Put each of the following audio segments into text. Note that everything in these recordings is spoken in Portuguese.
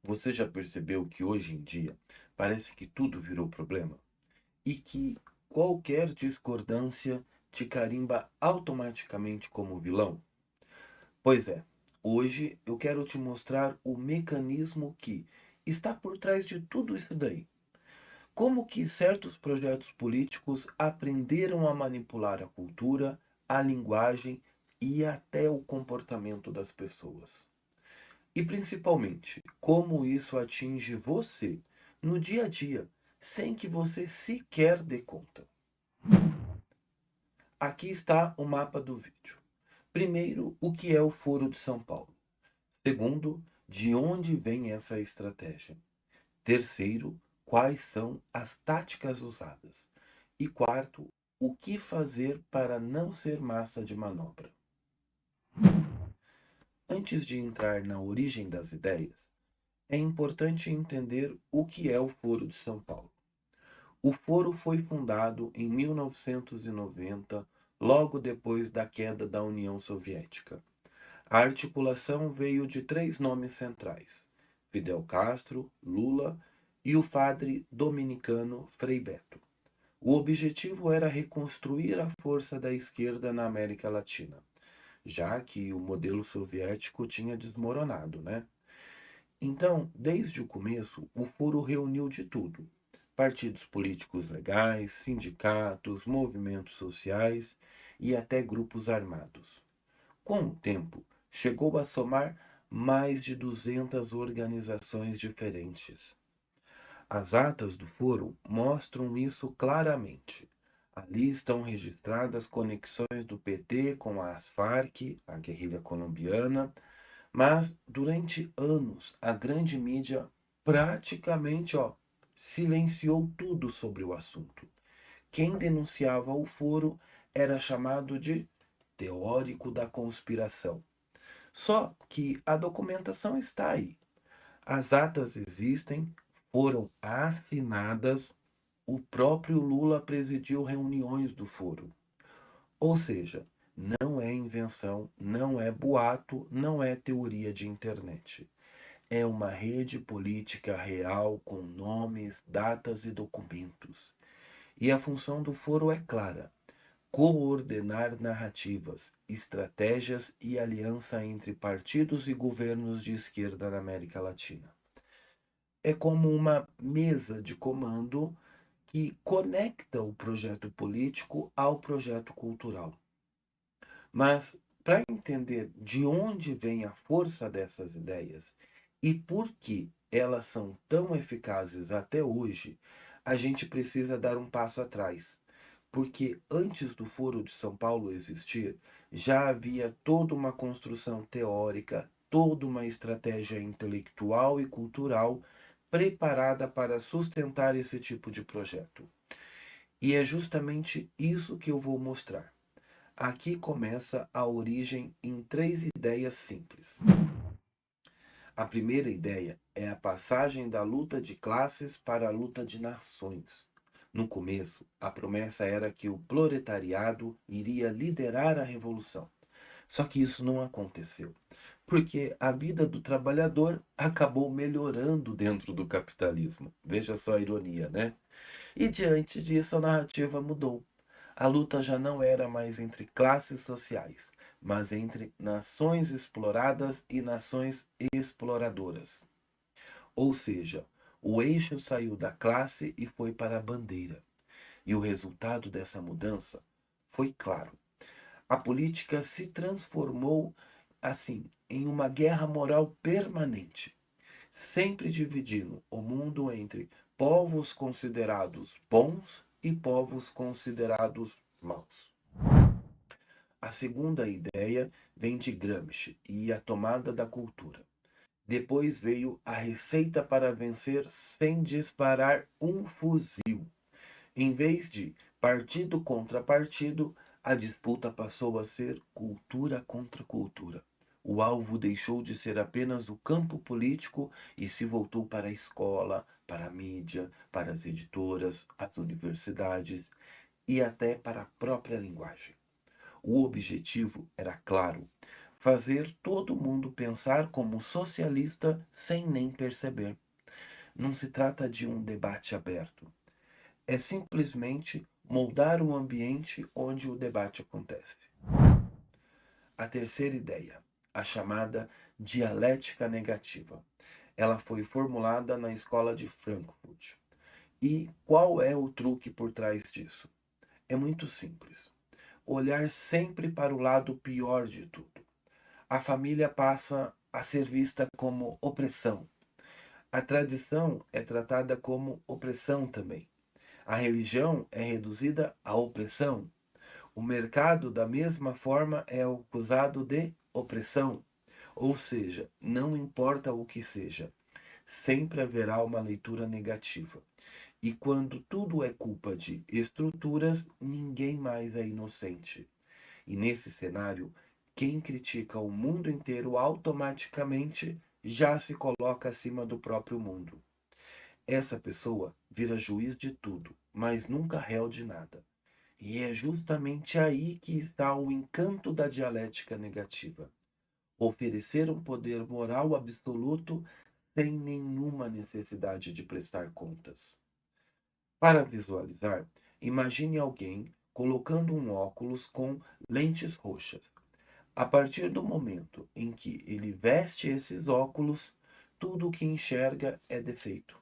Você já percebeu que hoje em dia parece que tudo virou problema? E que qualquer discordância te carimba automaticamente como vilão? Pois é, hoje eu quero te mostrar o mecanismo que está por trás de tudo isso daí. Como que certos projetos políticos aprenderam a manipular a cultura, a linguagem e até o comportamento das pessoas. E principalmente, como isso atinge você no dia a dia, sem que você sequer dê conta. Aqui está o mapa do vídeo. Primeiro, o que é o Foro de São Paulo. Segundo, de onde vem essa estratégia. Terceiro, quais são as táticas usadas. E quarto, o que fazer para não ser massa de manobra. Antes de entrar na origem das ideias, é importante entender o que é o Foro de São Paulo. O Foro foi fundado em 1990, logo depois da queda da União Soviética. A articulação veio de três nomes centrais: Fidel Castro, Lula e o padre dominicano Frei Beto. O objetivo era reconstruir a força da esquerda na América Latina, já que o modelo soviético tinha desmoronado, né? Então, desde o começo, o foro reuniu de tudo: partidos políticos legais, sindicatos, movimentos sociais e até grupos armados. Com o tempo, chegou a somar mais de 200 organizações diferentes. As atas do foro mostram isso claramente. Ali estão registradas conexões do PT com as Farc, a guerrilha colombiana, mas durante anos a grande mídia praticamente, silenciou tudo sobre o assunto. Quem denunciava o foro era chamado de teórico da conspiração. Só que a documentação está aí. As atas existem, foram assinadas, o próprio Lula presidiu reuniões do foro. Ou seja, não é invenção, não é boato, não é teoria de internet. É uma rede política real com nomes, datas e documentos. E a função do foro é clara: coordenar narrativas, estratégias e aliança entre partidos e governos de esquerda na América Latina. É como uma mesa de comando que conecta o projeto político ao projeto cultural. Mas para entender de onde vem a força dessas ideias e por que elas são tão eficazes até hoje, a gente precisa dar um passo atrás. Porque antes do Foro de São Paulo existir, já havia toda uma construção teórica, toda uma estratégia intelectual e cultural preparada para sustentar esse tipo de projeto. E é justamente isso que eu vou mostrar. Aqui começa a origem em três ideias simples. A primeira ideia é a passagem da luta de classes para a luta de nações. No começo, a promessa era que o proletariado iria liderar a revolução. Só que isso não aconteceu, porque a vida do trabalhador acabou melhorando dentro do capitalismo. Veja só a ironia, né? E diante disso, a narrativa mudou. A luta já não era mais entre classes sociais, mas entre nações exploradas e nações exploradoras. Ou seja, o eixo saiu da classe e foi para a bandeira. E o resultado dessa mudança foi claro. A política se transformou, assim, em uma guerra moral permanente, sempre dividindo o mundo entre povos considerados bons e povos considerados maus. A segunda ideia vem de Gramsci e a tomada da cultura. Depois veio a receita para vencer sem disparar um fuzil. Em vez de partido contra partido, a disputa passou a ser cultura contra cultura. O alvo deixou de ser apenas o campo político e se voltou para a escola, para a mídia, para as editoras, as universidades e até para a própria linguagem. O objetivo era claro: fazer todo mundo pensar como socialista sem nem perceber. Não se trata de um debate aberto. É simplesmente moldar o ambiente onde o debate acontece. A terceira ideia, a chamada dialética negativa. Ela foi formulada na escola de Frankfurt. E qual é o truque por trás disso? É muito simples. Olhar sempre para o lado pior de tudo. A família passa a ser vista como opressão. A tradição é tratada como opressão também. A religião é reduzida à opressão. O mercado, da mesma forma, é acusado de opressão. Ou seja, não importa o que seja, sempre haverá uma leitura negativa. E quando tudo é culpa de estruturas, ninguém mais é inocente. E nesse cenário, quem critica o mundo inteiro automaticamente já se coloca acima do próprio mundo. Essa pessoa vira juiz de tudo, mas nunca réu de nada. E é justamente aí que está o encanto da dialética negativa. Oferecer um poder moral absoluto sem nenhuma necessidade de prestar contas. Para visualizar, imagine alguém colocando um óculos com lentes roxas. A partir do momento em que ele veste esses óculos, tudo o que enxerga é defeito.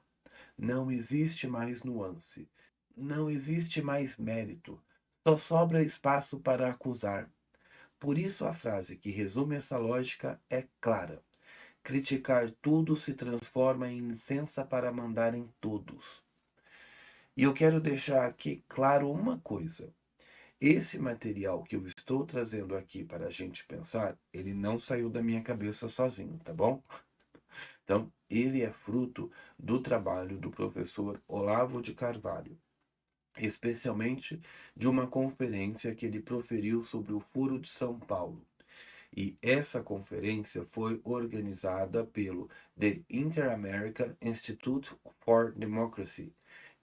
Não existe mais nuance. Não existe mais mérito. Só sobra espaço para acusar. Por isso a frase que resume essa lógica é clara. Criticar tudo se transforma em licença para mandar em todos. E eu quero deixar aqui claro uma coisa. Esse material que eu estou trazendo aqui para a gente pensar, ele não saiu da minha cabeça sozinho, tá bom? Então, ele é fruto do trabalho do professor Olavo de Carvalho, especialmente de uma conferência que ele proferiu sobre o Foro de São Paulo. E essa conferência foi organizada pelo The Inter-American Institute for Democracy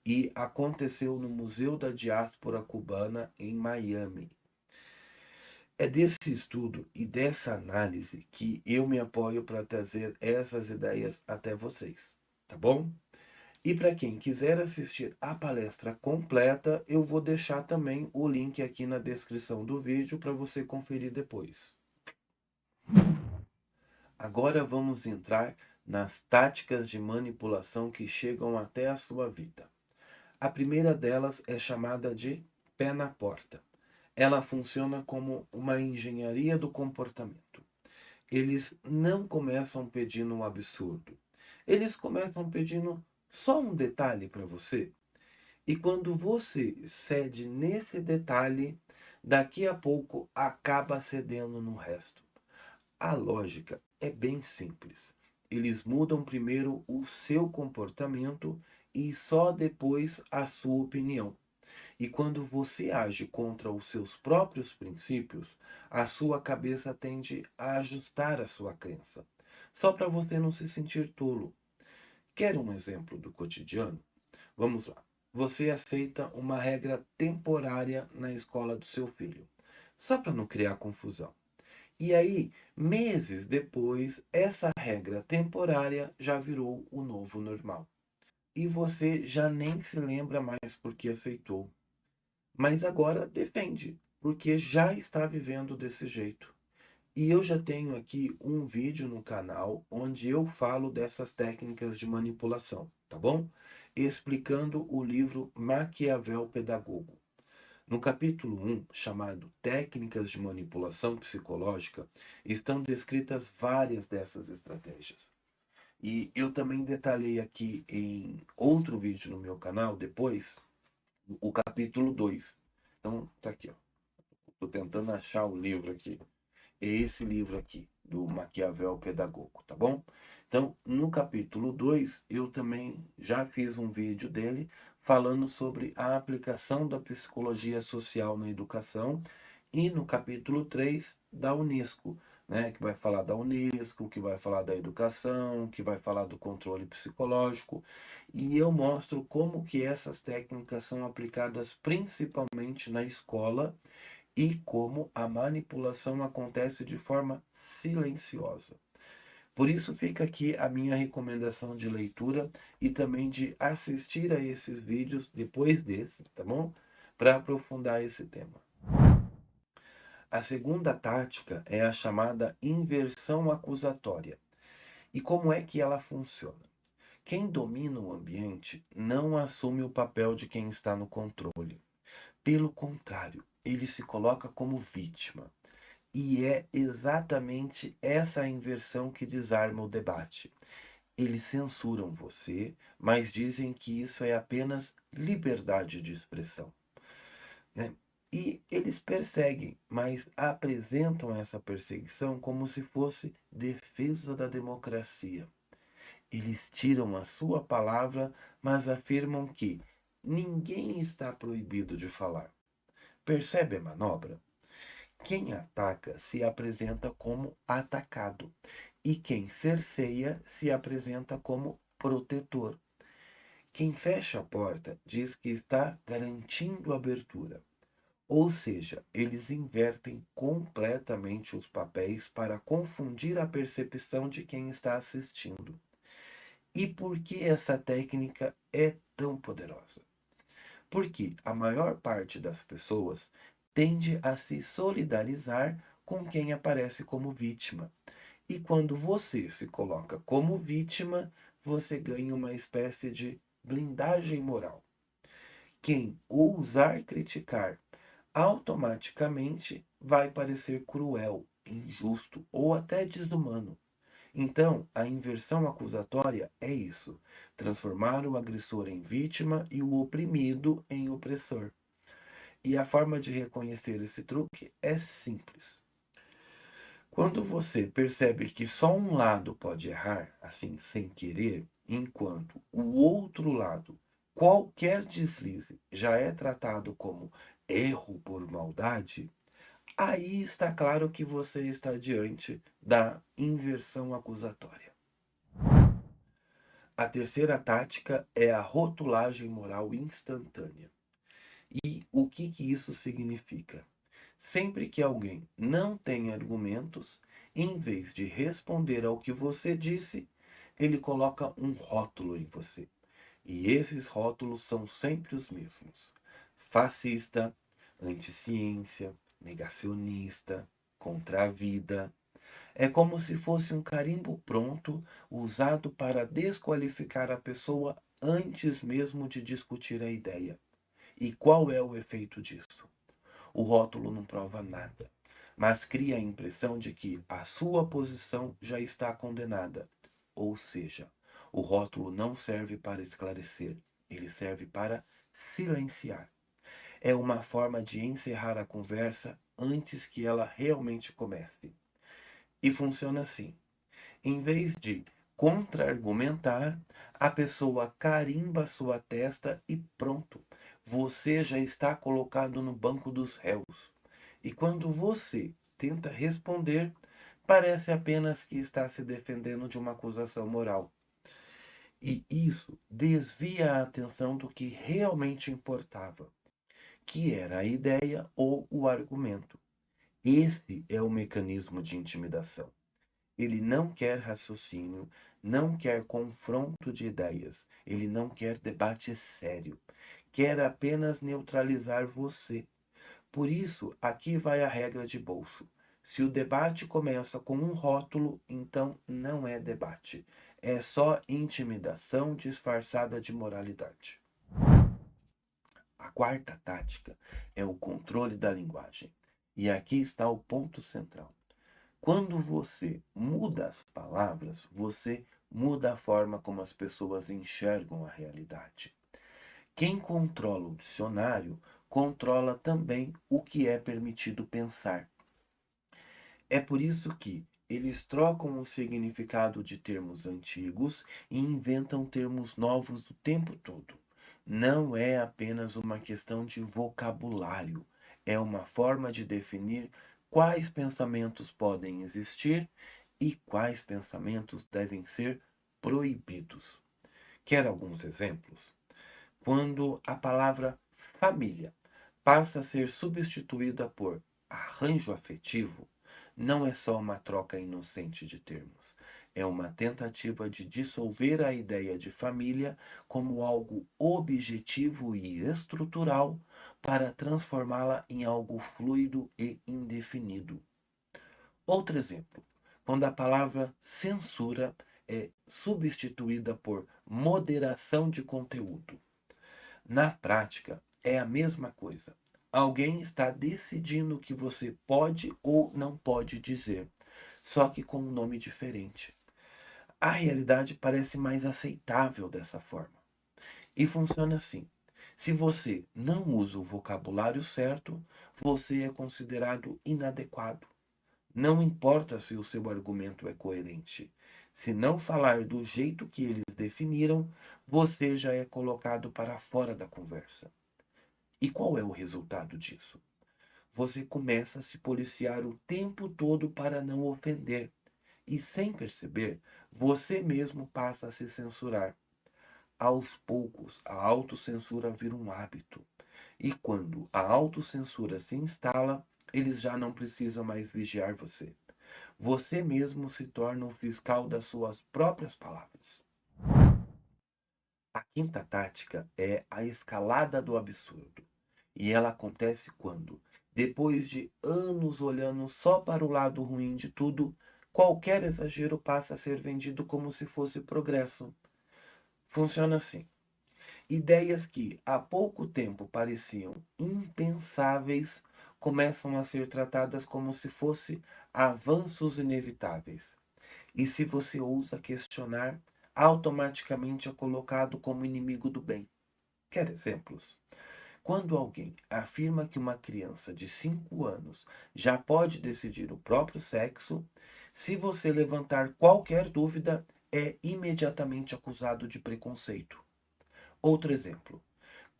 e aconteceu no Museu da Diáspora Cubana em Miami. É desse estudo e dessa análise que eu me apoio para trazer essas ideias até vocês, tá bom? E para quem quiser assistir a palestra completa, eu vou deixar também o link aqui na descrição do vídeo para você conferir depois. Agora vamos entrar nas táticas de manipulação que chegam até a sua vida. A primeira delas é chamada de pé na porta. Ela funciona como uma engenharia do comportamento. Eles não começam pedindo um absurdo. Eles começam pedindo só um detalhe para você. E quando você cede nesse detalhe, daqui a pouco acaba cedendo no resto. A lógica é bem simples. Eles mudam primeiro o seu comportamento e só depois a sua opinião. E quando você age contra os seus próprios princípios, a sua cabeça tende a ajustar a sua crença, só para você não se sentir tolo. Quer um exemplo do cotidiano? Vamos lá. Você aceita uma regra temporária na escola do seu filho, só para não criar confusão. E aí, meses depois, essa regra temporária já virou o novo normal. E você já nem se lembra mais porque aceitou. Mas agora defende, porque já está vivendo desse jeito. E eu já tenho aqui um vídeo no canal onde eu falo dessas técnicas de manipulação, tá bom? Explicando o livro Maquiavel Pedagogo. No capítulo 1, chamado Técnicas de Manipulação Psicológica, estão descritas várias dessas estratégias. E eu também detalhei aqui em outro vídeo no meu canal, depois, o capítulo 2. Então, tá aqui, ó. Tô tentando achar o livro aqui. É esse livro aqui, do Maquiavel Pedagogo, tá bom? Então, no capítulo 2, eu também já fiz um vídeo dele falando sobre a aplicação da psicologia social na educação e no capítulo 3 da Unesco, né, que vai falar da Unesco, que vai falar da educação, que vai falar do controle psicológico, e eu mostro como que essas técnicas são aplicadas principalmente na escola e como a manipulação acontece de forma silenciosa. Por isso fica aqui a minha recomendação de leitura e também de assistir a esses vídeos depois desse, tá bom? Para aprofundar esse tema. A segunda tática é a chamada inversão acusatória. E como é que ela funciona? Quem domina o ambiente não assume o papel de quem está no controle. Pelo contrário, ele se coloca como vítima. E é exatamente essa inversão que desarma o debate. Eles censuram você, mas dizem que isso é apenas liberdade de expressão, né? E eles perseguem, mas apresentam essa perseguição como se fosse defesa da democracia. Eles tiram a sua palavra, mas afirmam que ninguém está proibido de falar. Percebe a manobra? Quem ataca se apresenta como atacado, e quem cerceia se apresenta como protetor. Quem fecha a porta diz que está garantindo abertura. Ou seja, eles invertem completamente os papéis para confundir a percepção de quem está assistindo. E por que essa técnica é tão poderosa? Porque a maior parte das pessoas tende a se solidarizar com quem aparece como vítima. E quando você se coloca como vítima, você ganha uma espécie de blindagem moral. Quem ousar criticar automaticamente vai parecer cruel, injusto ou até desumano. Então, a inversão acusatória é isso: transformar o agressor em vítima e o oprimido em opressor. E a forma de reconhecer esse truque é simples. Quando você percebe que só um lado pode errar, assim, sem querer, enquanto o outro lado, qualquer deslize, já é tratado como erro por maldade, aí está claro que você está diante da inversão acusatória. A terceira tática é a rotulagem moral instantânea. E o que que isso significa? Sempre que alguém não tem argumentos, em vez de responder ao que você disse, ele coloca um rótulo em você. E esses rótulos são sempre os mesmos: fascista, anticiência, negacionista, contra a vida. É como se fosse um carimbo pronto, usado para desqualificar a pessoa antes mesmo de discutir a ideia. E qual é o efeito disso? O rótulo não prova nada, mas cria a impressão de que a sua posição já está condenada. Ou seja, o rótulo não serve para esclarecer, ele serve para silenciar. É uma forma de encerrar a conversa antes que ela realmente comece. E funciona assim: em vez de contra-argumentar, a pessoa carimba sua testa e pronto. Você já está colocado no banco dos réus. E quando você tenta responder, parece apenas que está se defendendo de uma acusação moral. E isso desvia a atenção do que realmente importava, que era a ideia ou o argumento. Esse é o mecanismo de intimidação. Ele não quer raciocínio, não quer confronto de ideias, ele não quer debate sério, quer apenas neutralizar você. Por isso, aqui vai a regra de bolso. Se o debate começa com um rótulo, então não é debate. É só intimidação disfarçada de moralidade. A quarta tática é o controle da linguagem. E aqui está o ponto central. Quando você muda as palavras, você muda a forma como as pessoas enxergam a realidade. Quem controla o dicionário controla também o que é permitido pensar. É por isso que eles trocam o significado de termos antigos e inventam termos novos o tempo todo. Não é apenas uma questão de vocabulário, é uma forma de definir quais pensamentos podem existir e quais pensamentos devem ser proibidos. Quer alguns exemplos? Quando a palavra família passa a ser substituída por arranjo afetivo não é só uma troca inocente de termos. É uma tentativa de dissolver a ideia de família como algo objetivo e estrutural para transformá-la em algo fluido e indefinido. Outro exemplo, quando a palavra censura é substituída por moderação de conteúdo. Na prática, é a mesma coisa. Alguém está decidindo o que você pode ou não pode dizer, só que com um nome diferente. A realidade parece mais aceitável dessa forma. E funciona assim: se você não usa o vocabulário certo, você é considerado inadequado. Não importa se o seu argumento é coerente. Se não falar do jeito que eles definiram, você já é colocado para fora da conversa. E qual é o resultado disso? Você começa a se policiar o tempo todo para não ofender. E sem perceber, você mesmo passa a se censurar. Aos poucos, a autocensura vira um hábito. E quando a autocensura se instala, eles já não precisam mais vigiar você. Você mesmo se torna o fiscal das suas próprias palavras. A quinta tática é a escalada do absurdo. E ela acontece quando, depois de anos olhando só para o lado ruim de tudo, qualquer exagero passa a ser vendido como se fosse progresso. Funciona assim. Ideias que há pouco tempo pareciam impensáveis começam a ser tratadas como se fossem avanços inevitáveis. E se você ousa questionar, automaticamente é colocado como inimigo do bem. Quer exemplos? Quando alguém afirma que uma criança de 5 anos já pode decidir o próprio sexo, se você levantar qualquer dúvida, é imediatamente acusado de preconceito. Outro exemplo.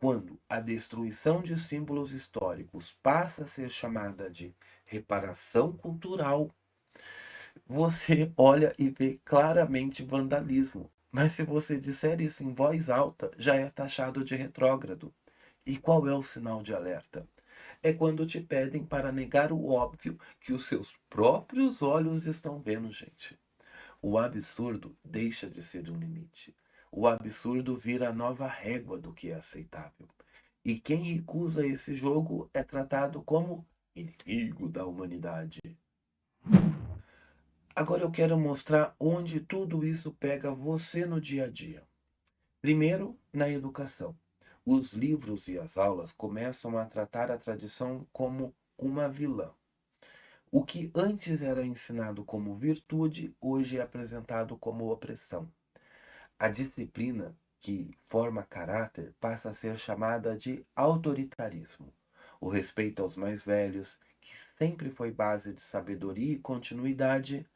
Quando a destruição de símbolos históricos passa a ser chamada de reparação cultural, você olha e vê claramente vandalismo. Mas se você disser isso em voz alta, já é taxado de retrógrado. E qual é o sinal de alerta? É quando te pedem para negar o óbvio que os seus próprios olhos estão vendo, gente. O absurdo deixa de ser um limite. O absurdo vira a nova régua do que é aceitável. E quem recusa esse jogo é tratado como inimigo da humanidade. Agora eu quero mostrar onde tudo isso pega você no dia a dia. Primeiro, na educação. Os livros e as aulas começam a tratar a tradição como uma vilã. O que antes era ensinado como virtude, hoje é apresentado como opressão. A disciplina que forma caráter passa a ser chamada de autoritarismo. O respeito aos mais velhos, que sempre foi base de sabedoria e continuidade,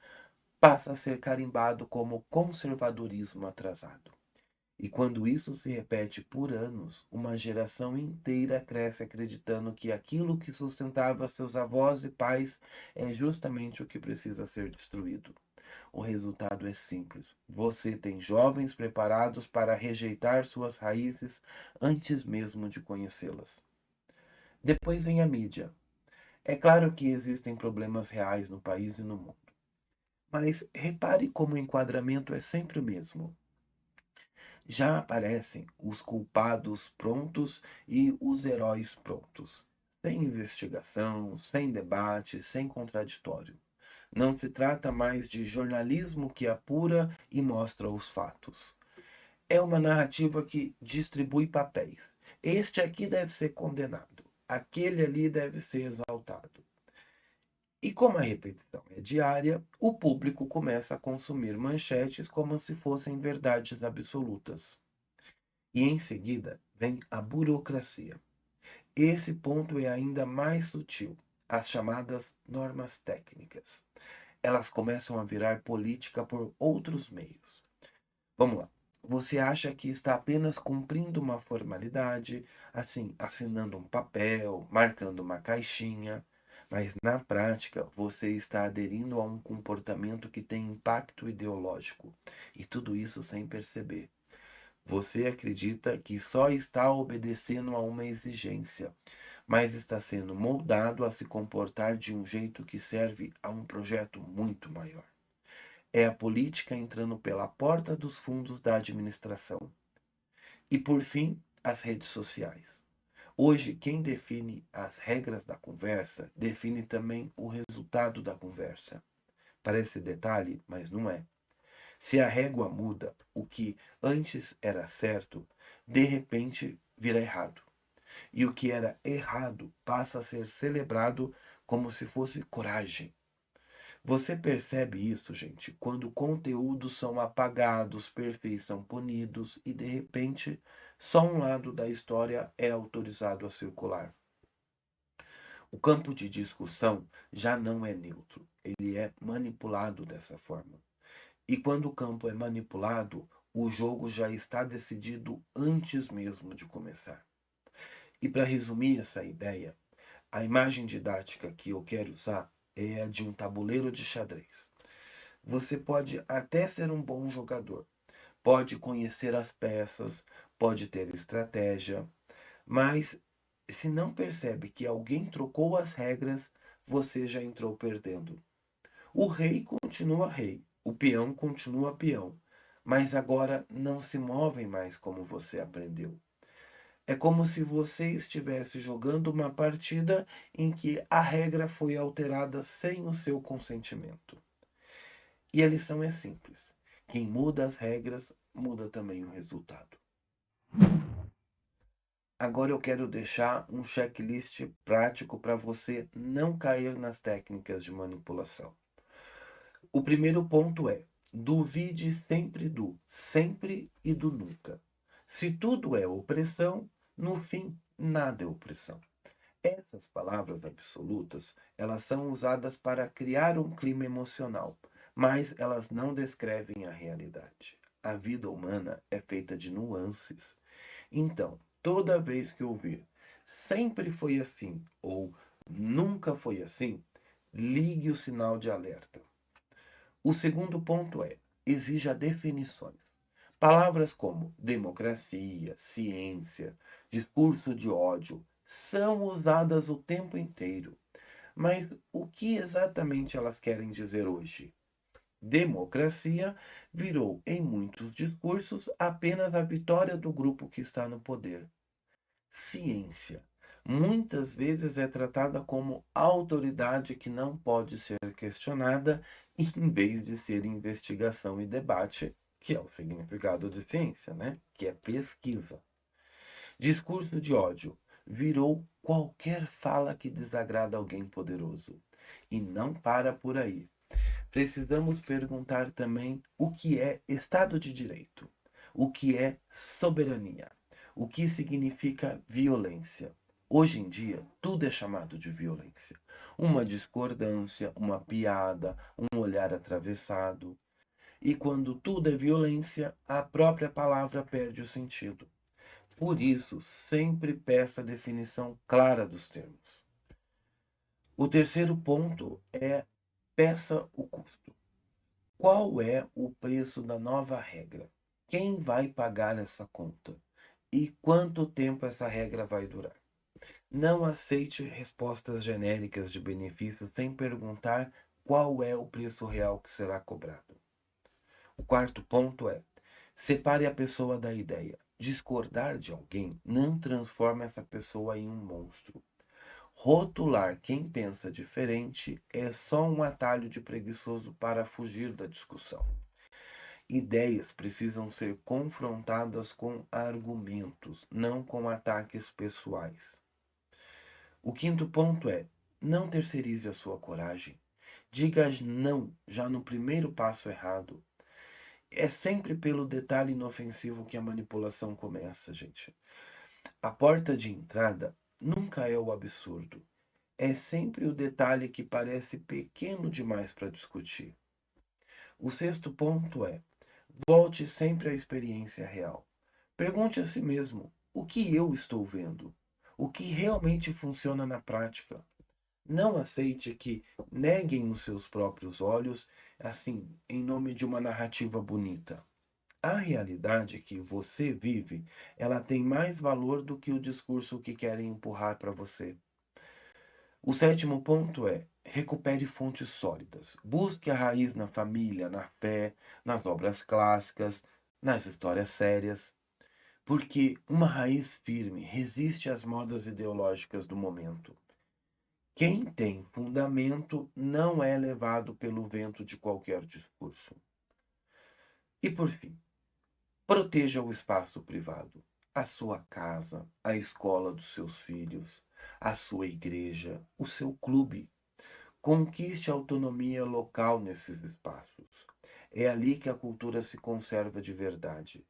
passa a ser carimbado como conservadorismo atrasado. E quando isso se repete por anos, uma geração inteira cresce acreditando que aquilo que sustentava seus avós e pais é justamente o que precisa ser destruído. O resultado é simples. Você tem jovens preparados para rejeitar suas raízes antes mesmo de conhecê-las. Depois vem a mídia. É claro que existem problemas reais no país e no mundo. Mas repare como o enquadramento é sempre o mesmo. Já aparecem os culpados prontos e os heróis prontos, sem investigação, sem debate, sem contraditório. Não se trata mais de jornalismo que apura e mostra os fatos. É uma narrativa que distribui papéis. Este aqui deve ser condenado, aquele ali deve ser exaltado. E como a repetição é diária, o público começa a consumir manchetes como se fossem verdades absolutas. E em seguida vem a burocracia. Esse ponto é ainda mais sutil, as chamadas normas técnicas. Elas começam a virar política por outros meios. Vamos lá. Você acha que está apenas cumprindo uma formalidade, assim, assinando um papel, marcando uma caixinha, mas na prática você está aderindo a um comportamento que tem impacto ideológico, e tudo isso sem perceber. Você acredita que só está obedecendo a uma exigência, mas está sendo moldado a se comportar de um jeito que serve a um projeto muito maior. É a política entrando pela porta dos fundos da administração. E por fim, as redes sociais. Hoje, quem define as regras da conversa define também o resultado da conversa. Parece detalhe, mas não é. Se a régua muda, o que antes era certo, de repente vira errado. E o que era errado passa a ser celebrado como se fosse coragem. Você percebe isso, gente, quando conteúdos são apagados, perfis são punidos e de repente só um lado da história é autorizado a circular. O campo de discussão já não é neutro, ele é manipulado dessa forma. E quando o campo é manipulado, o jogo já está decidido antes mesmo de começar. E para resumir essa ideia, a imagem didática que eu quero usar é a de um tabuleiro de xadrez. Você pode até ser um bom jogador, pode conhecer as peças, pode ter estratégia, mas se não percebe que alguém trocou as regras, você já entrou perdendo. O rei continua rei, o peão continua peão, mas agora não se movem mais como você aprendeu. É como se você estivesse jogando uma partida em que a regra foi alterada sem o seu consentimento. E a lição é simples: quem muda as regras, muda também o resultado. Agora eu quero deixar um checklist prático para você não cair nas técnicas de manipulação. O primeiro ponto é: duvide sempre do sempre e do nunca. Se tudo é opressão, no fim, nada é opressão. Essas palavras absolutas, elas são usadas para criar um clima emocional, mas elas não descrevem a realidade. A vida humana é feita de nuances. Então, toda vez que ouvir sempre foi assim ou nunca foi assim, ligue o sinal de alerta. O segundo ponto é: exija definições. Palavras como democracia, ciência, discurso de ódio são usadas o tempo inteiro. Mas o que exatamente elas querem dizer hoje? Democracia virou, em muitos discursos, apenas a vitória do grupo que está no poder. Ciência muitas vezes é tratada como autoridade que não pode ser questionada, em vez de ser investigação e debate, que é o significado de ciência, né? Que é pesquisa. Discurso de ódio virou qualquer fala que desagrada alguém poderoso. E não para por aí. Precisamos perguntar também o que é Estado de Direito, o que é soberania, o que significa violência. Hoje em dia, tudo é chamado de violência. Uma discordância, uma piada, um olhar atravessado. E quando tudo é violência, a própria palavra perde o sentido. Por isso, sempre peça a definição clara dos termos. O terceiro ponto é: peça o custo. Qual é o preço da nova regra? Quem vai pagar essa conta? E quanto tempo essa regra vai durar? Não aceite respostas genéricas de benefícios sem perguntar qual é o preço real que será cobrado. O quarto ponto é: separe a pessoa da ideia. Discordar de alguém não transforma essa pessoa em um monstro. Rotular quem pensa diferente é só um atalho de preguiçoso para fugir da discussão. Ideias precisam ser confrontadas com argumentos, não com ataques pessoais. O quinto ponto é: não terceirize a sua coragem. Diga não já no primeiro passo errado. É sempre pelo detalhe inofensivo que a manipulação começa, gente. A porta de entrada nunca é o absurdo. É sempre o detalhe que parece pequeno demais para discutir. O sexto ponto é: volte sempre à experiência real. Pergunte a si mesmo: o que eu estou vendo? O que realmente funciona na prática? Não aceite que neguem os seus próprios olhos, assim, em nome de uma narrativa bonita. A realidade que você vive, ela tem mais valor do que o discurso que querem empurrar para você. O sétimo ponto é: recupere fontes sólidas. Busque a raiz na família, na fé, nas obras clássicas, nas histórias sérias, porque uma raiz firme resiste às modas ideológicas do momento. Quem tem fundamento não é levado pelo vento de qualquer discurso. E por fim, proteja o espaço privado, a sua casa, a escola dos seus filhos, a sua igreja, o seu clube. Conquiste a autonomia local nesses espaços. É ali que a cultura se conserva de verdade.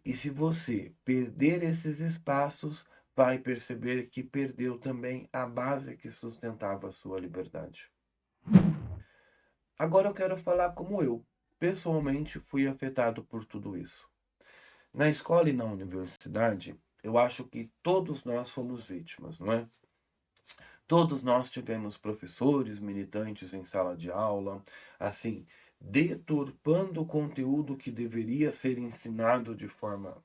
E se você perder esses espaços, vai perceber que perdeu também a base que sustentava a sua liberdade. Agora eu quero falar como eu, pessoalmente, fui afetado por tudo isso. Na escola e na universidade, eu acho que todos nós fomos vítimas, não é? Todos nós tivemos professores militantes em sala de aula, assim, deturpando o conteúdo que deveria ser ensinado de forma,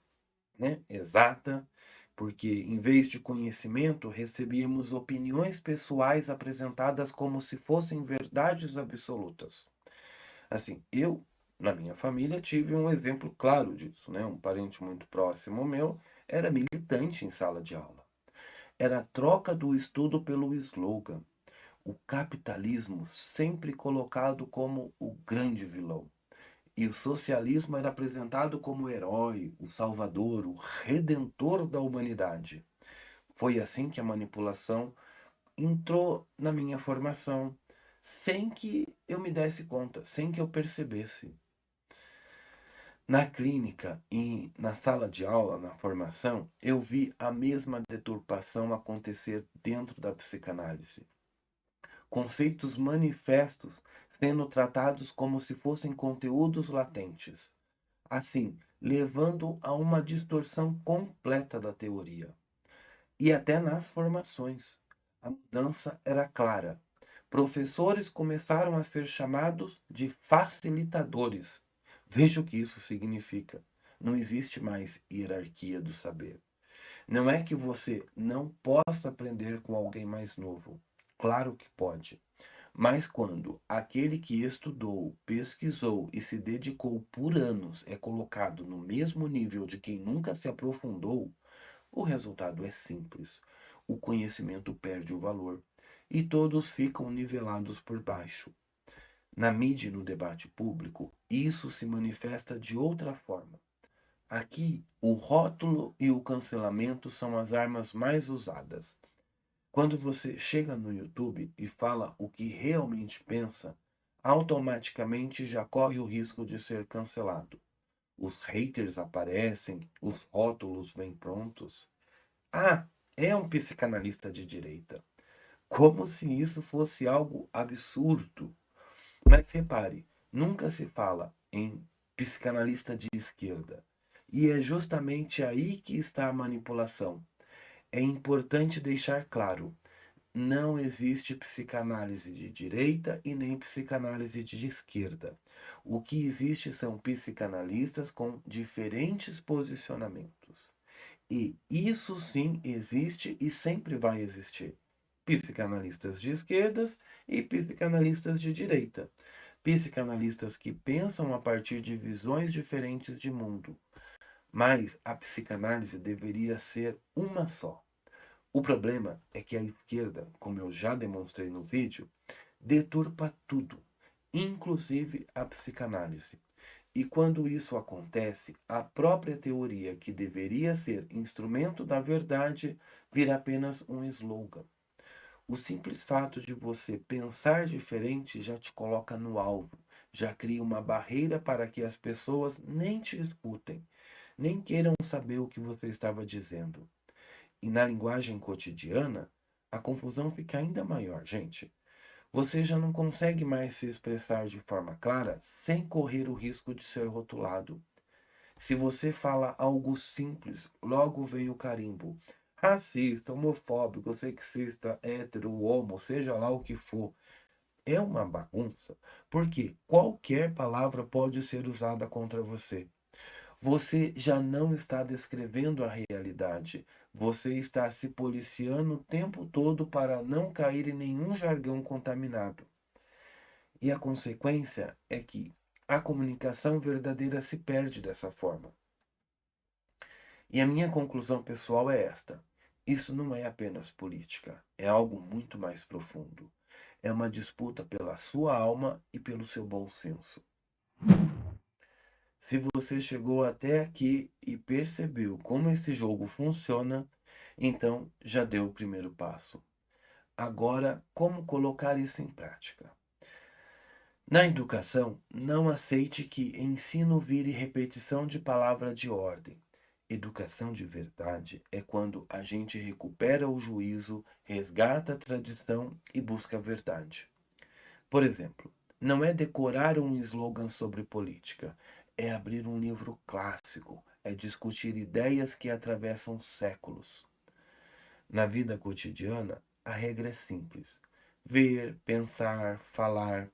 né, exata, porque em vez de conhecimento, recebíamos opiniões pessoais apresentadas como se fossem verdades absolutas. Assim, eu, na minha família, tive um exemplo claro disso, né? Um parente muito próximo meu era militante em sala de aula. Era a troca do estudo pelo slogan. O capitalismo sempre colocado como o grande vilão. E o socialismo era apresentado como o herói, o salvador, o redentor da humanidade. Foi assim que a manipulação entrou na minha formação, sem que eu me desse conta, sem que eu percebesse. Na clínica e na sala de aula, na formação, eu vi a mesma deturpação acontecer dentro da psicanálise. Conceitos manifestos sendo tratados como se fossem conteúdos latentes. Assim, levando a uma distorção completa da teoria. E até nas formações. A mudança era clara. Professores começaram a ser chamados de facilitadores. Veja o que isso significa. Não existe mais hierarquia do saber. Não é que você não possa aprender com alguém mais novo. Claro que pode. Mas quando aquele que estudou, pesquisou e se dedicou por anos é colocado no mesmo nível de quem nunca se aprofundou, o resultado é simples. O conhecimento perde o valor e todos ficam nivelados por baixo. Na mídia e no debate público, isso se manifesta de outra forma. Aqui, o rótulo e o cancelamento são as armas mais usadas. Quando você chega no YouTube e fala o que realmente pensa, automaticamente já corre o risco de ser cancelado. Os haters aparecem, os rótulos vêm prontos. Ah, é um psicanalista de direita. Como se isso fosse algo absurdo. Mas repare, nunca se fala em psicanalista de esquerda. E é justamente aí que está a manipulação. É importante deixar claro: não existe psicanálise de direita e nem psicanálise de esquerda. O que existe são psicanalistas com diferentes posicionamentos. E isso sim existe e sempre vai existir. Psicanalistas de esquerdas e psicanalistas de direita. Psicanalistas que pensam a partir de visões diferentes de mundo. Mas a psicanálise deveria ser uma só. O problema é que a esquerda, como eu já demonstrei no vídeo, deturpa tudo, inclusive a psicanálise. E quando isso acontece, a própria teoria, que deveria ser instrumento da verdade, vira apenas um slogan. O simples fato de você pensar diferente já te coloca no alvo, já cria uma barreira para que as pessoas nem te escutem, nem queiram saber o que você estava dizendo. E na linguagem cotidiana, a confusão fica ainda maior, gente. Você já não consegue mais se expressar de forma clara sem correr o risco de ser rotulado. Se você fala algo simples, logo vem o carimbo. Racista, homofóbico, sexista, hétero, homo, seja lá o que for. É uma bagunça, porque qualquer palavra pode ser usada contra você. Você já não está descrevendo a realidade. Você está se policiando o tempo todo para não cair em nenhum jargão contaminado. E a consequência é que a comunicação verdadeira se perde dessa forma. E a minha conclusão pessoal é esta: isso não é apenas política, é algo muito mais profundo. É uma disputa pela sua alma e pelo seu bom senso. Se você chegou até aqui e percebeu como esse jogo funciona, então já deu o primeiro passo. Agora, como colocar isso em prática? Na educação, não aceite que ensino vire repetição de palavra de ordem. Educação de verdade é quando a gente recupera o juízo, resgata a tradição e busca a verdade. Por exemplo, não é decorar um slogan sobre política, é abrir um livro clássico, é discutir ideias que atravessam séculos. Na vida cotidiana, a regra é simples: ver, pensar, falar,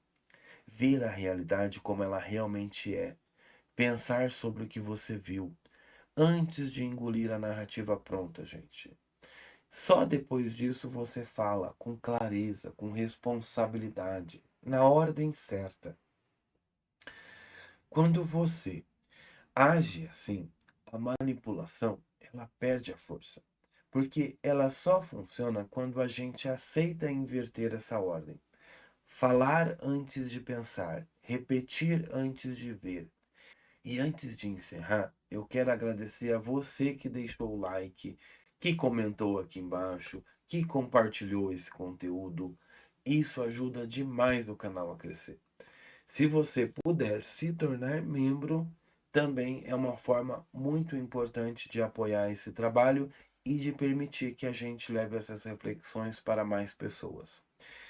ver a realidade como ela realmente é, pensar sobre o que você viu, antes de engolir a narrativa pronta, gente. Só depois disso você fala com clareza, com responsabilidade, na ordem certa. Quando você age assim, a manipulação, ela perde a força, porque ela só funciona quando a gente aceita inverter essa ordem. Falar antes de pensar, repetir antes de ver. E antes de encerrar, eu quero agradecer a você que deixou o like, que comentou aqui embaixo, que compartilhou esse conteúdo. Isso ajuda demais o canal a crescer. Se você puder se tornar membro, também é uma forma muito importante de apoiar esse trabalho e de permitir que a gente leve essas reflexões para mais pessoas.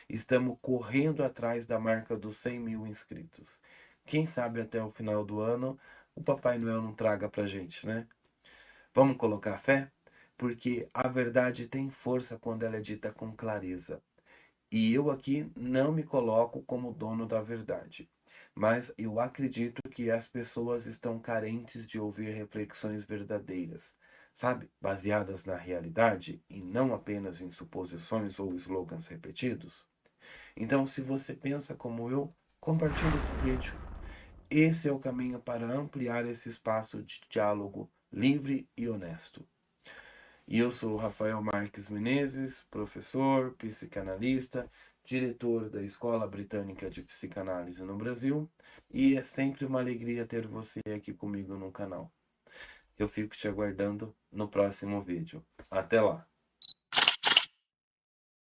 Estamos correndo atrás da marca dos 100 mil inscritos. Quem sabe até o final do ano o Papai Noel não traga pra gente, né? Vamos colocar fé? Porque a verdade tem força quando ela é dita com clareza. E eu aqui não me coloco como dono da verdade. Mas eu acredito que as pessoas estão carentes de ouvir reflexões verdadeiras, sabe? Baseadas na realidade e não apenas em suposições ou slogans repetidos. Então, se você pensa como eu, compartilhe esse vídeo. Esse é o caminho para ampliar esse espaço de diálogo livre e honesto. E eu sou Rafael Marques Menezes, professor, psicanalista, diretor da Escola Britânica de Psicanálise no Brasil, e é sempre uma alegria ter você aqui comigo no canal. Eu fico te aguardando no próximo vídeo. Até lá!